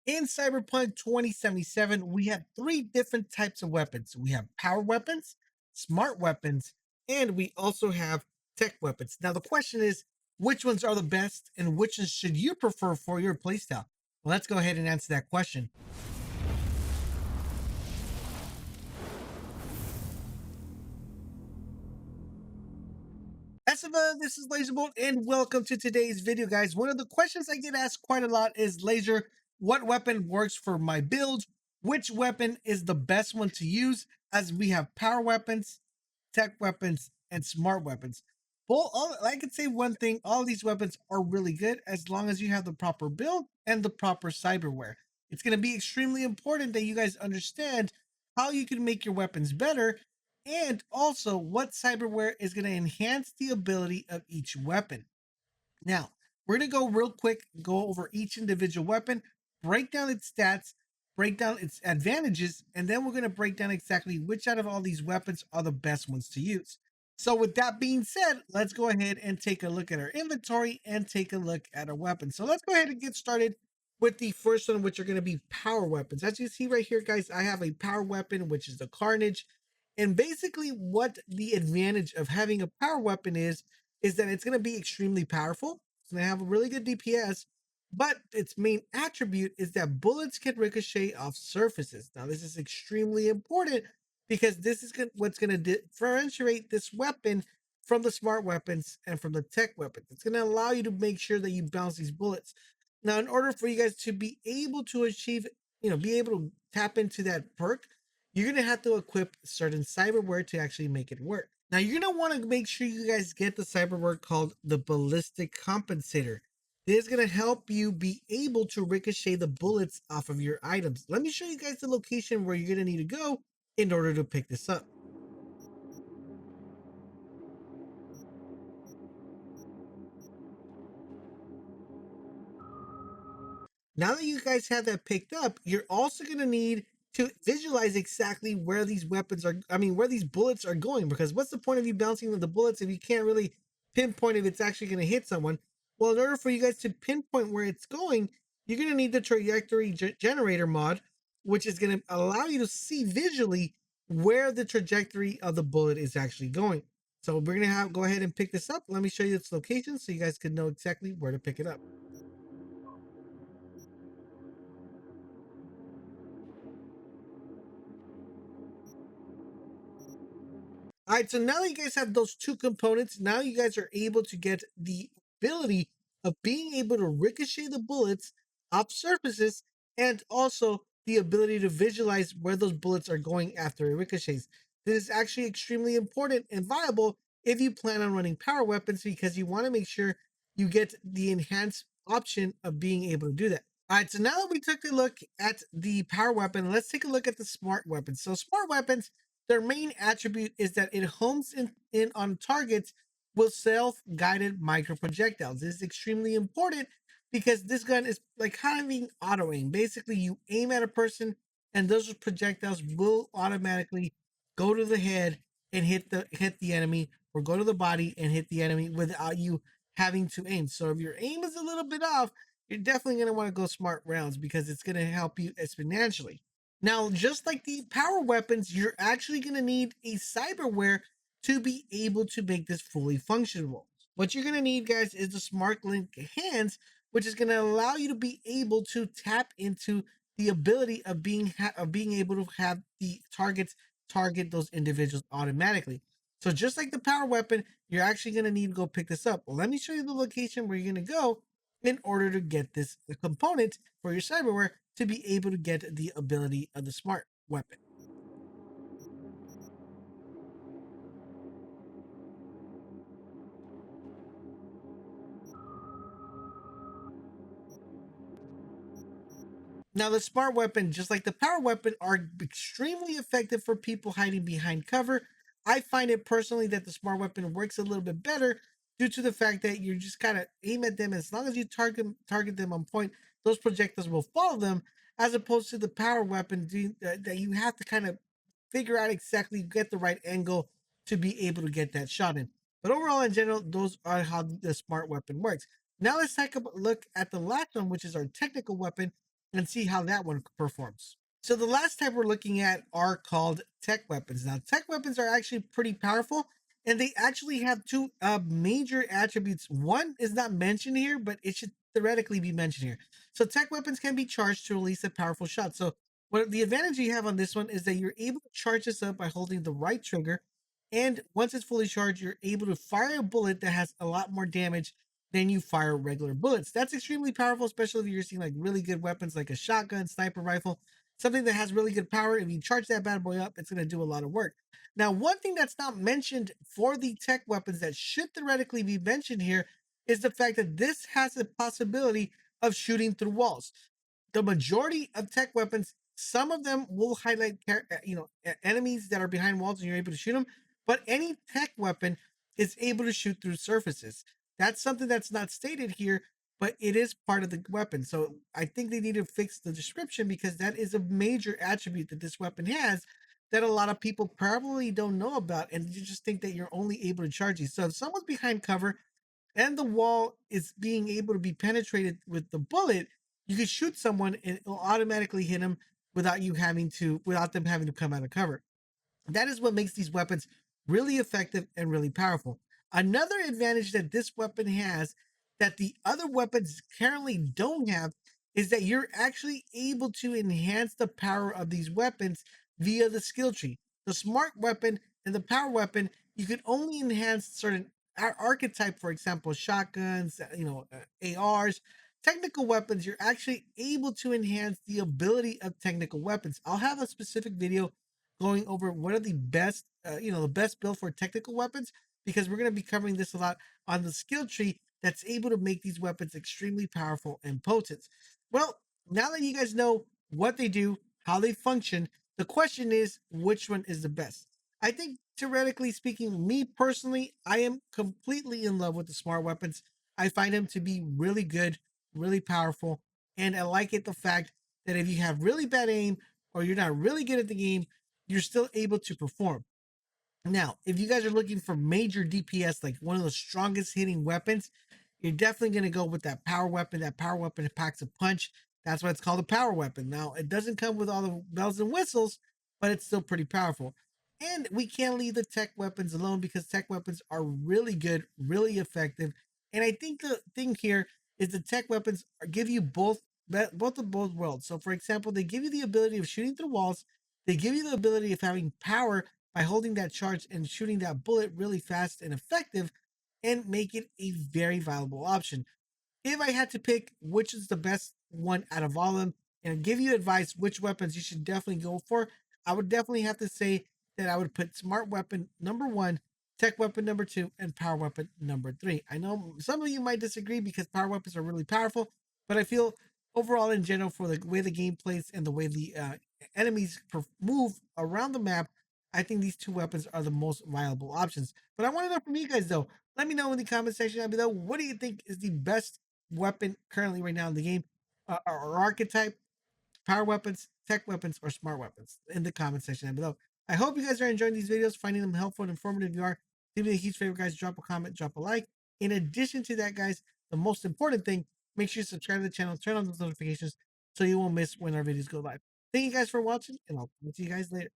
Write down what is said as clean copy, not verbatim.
In Cyberpunk 2077, we have three different types of weapons. We have power weapons, smart weapons, and we also have tech weapons. Now, the question is, which ones are the best and which ones should you prefer for your playstyle? Well, let's go ahead and answer that question. Esiva, this is LaserBolt, and welcome to today's video, guys. One of the questions I get asked quite a lot is, Laser, what weapon works for my build? Which weapon is the best one to use? As we have power weapons, tech weapons, and smart weapons. Well, I can say one thing, all these weapons are really good as long as you have the proper build and the proper cyberware. It's going to be extremely important that you guys understand how you can make your weapons better and also what cyberware is going to enhance the ability of each weapon. Now, we're going to go real quick, go over each individual weapon, break down its stats, break down its advantages, and then we're going to break down exactly which out of all these weapons are the best ones to use. So with that being said, let's go ahead and take a look at our inventory and take a look at our weapons. So let's go ahead and get started with the first one, which are going to be power weapons. As you see right here, guys, I have a power weapon, which is the Carnage. And basically what the advantage of having a power weapon is that it's going to be extremely powerful. It's going to have a really good DPS, but its main attribute is that bullets can ricochet off surfaces. Now, this is extremely important because this is what's going to differentiate this weapon from the smart weapons and from the tech weapons. It's going to allow you to make sure that you bounce these bullets. Now, in order for you guys to be able to achieve, be able to tap into that perk, you're going to have to equip certain cyberware to actually make it work. Now, you're going to want to make sure you guys get the cyberware called the ballistic compensator. This is going to help you be able to ricochet the bullets off of your items. Let me show you guys the location where you're going to need to go in order to pick this up. Now that you guys have that picked up, you're also going to need to visualize exactly where these weapons are, where these bullets are going, because what's the point of you bouncing the bullets if you can't really pinpoint if it's actually going to hit someone? Well, in order for you guys to pinpoint where it's going, you're going to need the trajectory generator mod, which is going to allow you to see visually where the trajectory of the bullet is actually going. So we're going to go ahead and pick this up. Let me show you its location so you guys can know exactly where to pick it up. All right, so now that you guys have those two components, now you guys are able to get the ability of being able to ricochet the bullets off surfaces and also the ability to visualize where those bullets are going after it ricochets. This is actually extremely important and viable if you plan on running power weapons because you want to make sure you get the enhanced option of being able to do that. All right, so now that we took a look at the power weapon, let's take a look at the smart weapons. So smart weapons, their main attribute is that it homes in on targets with self-guided micro projectiles. This is extremely important because this gun is like having auto aim. Basically, you aim at a person and those projectiles will automatically go to the head and hit the enemy, or go to the body and hit the enemy without you having to aim. So if your aim is a little bit off, you're definitely going to want to go smart rounds because it's going to help you exponentially. Now, just like the power weapons, you're actually going to need a cyberware to be able to make this fully functional. What you're going to need, guys, is the Smart Link hands, which is going to allow you to be able to tap into the ability of being able to have the targets target those individuals automatically. So just like the power weapon, you're actually going to need to go pick this up. Well, let me show you the location where you're going to go in order to get this component for your cyberware to be able to get the ability of the smart weapon. Now, the smart weapon, just like the power weapon, are extremely effective for people hiding behind cover. I find it personally that the smart weapon works a little bit better due to the fact that you just kind of aim at them. As long as you target them on point, those projectiles will follow them, as opposed to the power weapon that you have to kind of figure out exactly, get the right angle to be able to get that shot in. But overall, in general, those are how the smart weapon works. Now let's take a look at the last one, which is our technical weapon, and see how that one performs. So the last type we're looking at are called tech weapons. Now, tech weapons are actually pretty powerful, and they actually have two major attributes. One is not mentioned here, but it should theoretically be mentioned here. So tech weapons can be charged to release a powerful shot. So what the advantage you have on this one is that you're able to charge this up by holding the right trigger, and once it's fully charged, you're able to fire a bullet that has a lot more damage than you fire regular bullets. That's extremely powerful, especially if you're using like really good weapons like a shotgun, sniper rifle, something that has really good power. If you charge that bad boy up, it's going to do a lot of work. Now, one thing that's not mentioned for the tech weapons that should theoretically be mentioned here is the fact that this has the possibility of shooting through walls. The majority of tech weapons, some of them will highlight, enemies that are behind walls and you're able to shoot them. But any tech weapon is able to shoot through surfaces. That's something that's not stated here, but it is part of the weapon. So I think they need to fix the description because that is a major attribute that this weapon has that a lot of people probably don't know about, and you just think that you're only able to charge these. So if someone's behind cover and the wall is being able to be penetrated with the bullet, you can shoot someone and it'll automatically hit them without them having to come out of cover. That is what makes these weapons really effective and really powerful. Another advantage that this weapon has that the other weapons currently don't have is that you're actually able to enhance the power of these weapons via the skill tree. The smart weapon and the power weapon, you can only enhance certain archetype, for example, shotguns, ARs, technical weapons. You're actually able to enhance the ability of technical weapons. I'll have a specific video going over what are the best, the best build for technical weapons, because we're going to be covering this a lot on the skill tree that's able to make these weapons extremely powerful and potent. Well, now that you guys know what they do, how they function, the question is which one is the best? I think theoretically speaking, me personally, I am completely in love with the smart weapons. I find them to be really good, really powerful, and I like it the fact that if you have really bad aim or you're not really good at the game, you're still able to perform. Now, if you guys are looking for major DPS, like one of the strongest hitting weapons, you're definitely going to go with that power weapon. That power weapon packs a punch. That's why it's called a power weapon. Now, it doesn't come with all the bells and whistles, but it's still pretty powerful. And we can't leave the tech weapons alone because tech weapons are really good, really effective. And I think the thing here is the tech weapons give you both worlds. So, for example, they give you the ability of shooting through walls. They give you the ability of having power by holding that charge and shooting that bullet really fast and effective, and make it a very valuable option. If I had to pick which is the best one out of all of them and give you advice which weapons you should definitely go for, I would definitely have to say that I would put smart weapon number one, tech weapon number two, and power weapon number three. I know some of you might disagree because power weapons are really powerful, but I feel overall in general for the way the game plays and the way the enemies move around the map, I think these two weapons are the most viable options. But I want to know from you guys though. Let me know in the comment section down below. What do you think is the best weapon currently right now in the game, or archetype, power weapons, tech weapons, or smart weapons in the comment section down below. I hope you guys are enjoying these videos, finding them helpful and informative. If you are, do me a huge favor, guys. Drop a comment, drop a like. In addition to that, guys, the most important thing, make sure you subscribe to the channel, turn on those notifications so you won't miss when our videos go live. Thank you guys for watching, and I'll see you guys later.